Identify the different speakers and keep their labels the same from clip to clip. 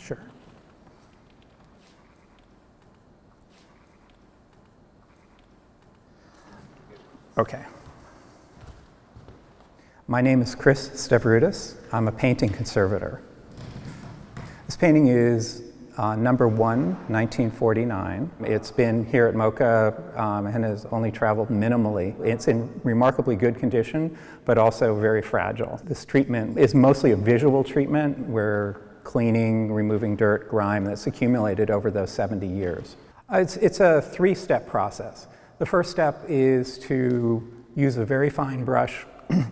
Speaker 1: Sure. Okay. My name is Chris Stavroudis. I'm a painting conservator. This painting is number 1, 1949. It's been here at MoCA and has only traveled minimally. It's in remarkably good condition, but also very fragile. This treatment is mostly a visual treatment. We're cleaning, removing dirt, grime that's accumulated over those 70 years. It's a 3-step process. The first step is to use a very fine brush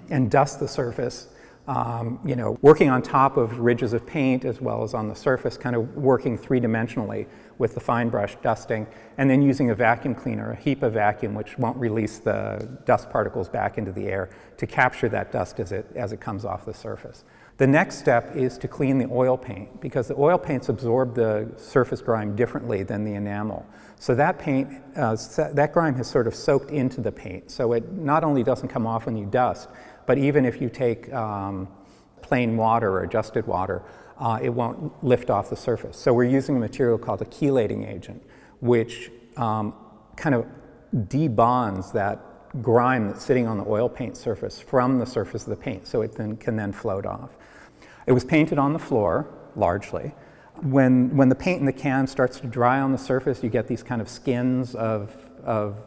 Speaker 1: and dust the surface, working on top of ridges of paint as well as on the surface, kind of working 3-dimensionally with the fine brush dusting, and then using a vacuum cleaner, a Hepa vacuum, which won't release the dust particles back into the air, to capture that dust as it comes off the surface. The next step is to clean the oil paint, because the oil paints absorb the surface grime differently than the enamel. So that paint, that grime has sort of soaked into the paint, so it not only doesn't come off when you dust, but even if you take plain water or adjusted water, it won't lift off the surface. So we're using a material called a chelating agent, which kind of debonds that grime that's sitting on the oil paint surface from the surface of the paint, so it can then float off. It was painted on the floor, largely. When the paint in the can starts to dry on the surface, you get these kind of skins of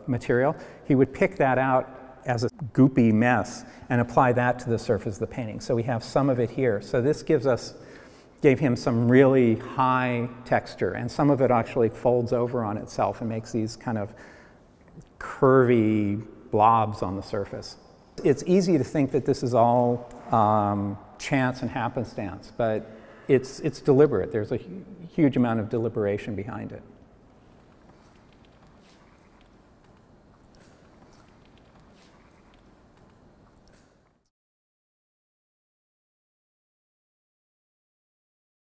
Speaker 1: material. He would pick that out as a goopy mess and apply that to the surface of the painting. So we have some of it here. So this gave him some really high texture, and some of it actually folds over on itself and makes these kind of curvy blobs on the surface. It's easy to think that this is all chance and happenstance, but it's deliberate. There's a huge amount of deliberation behind it.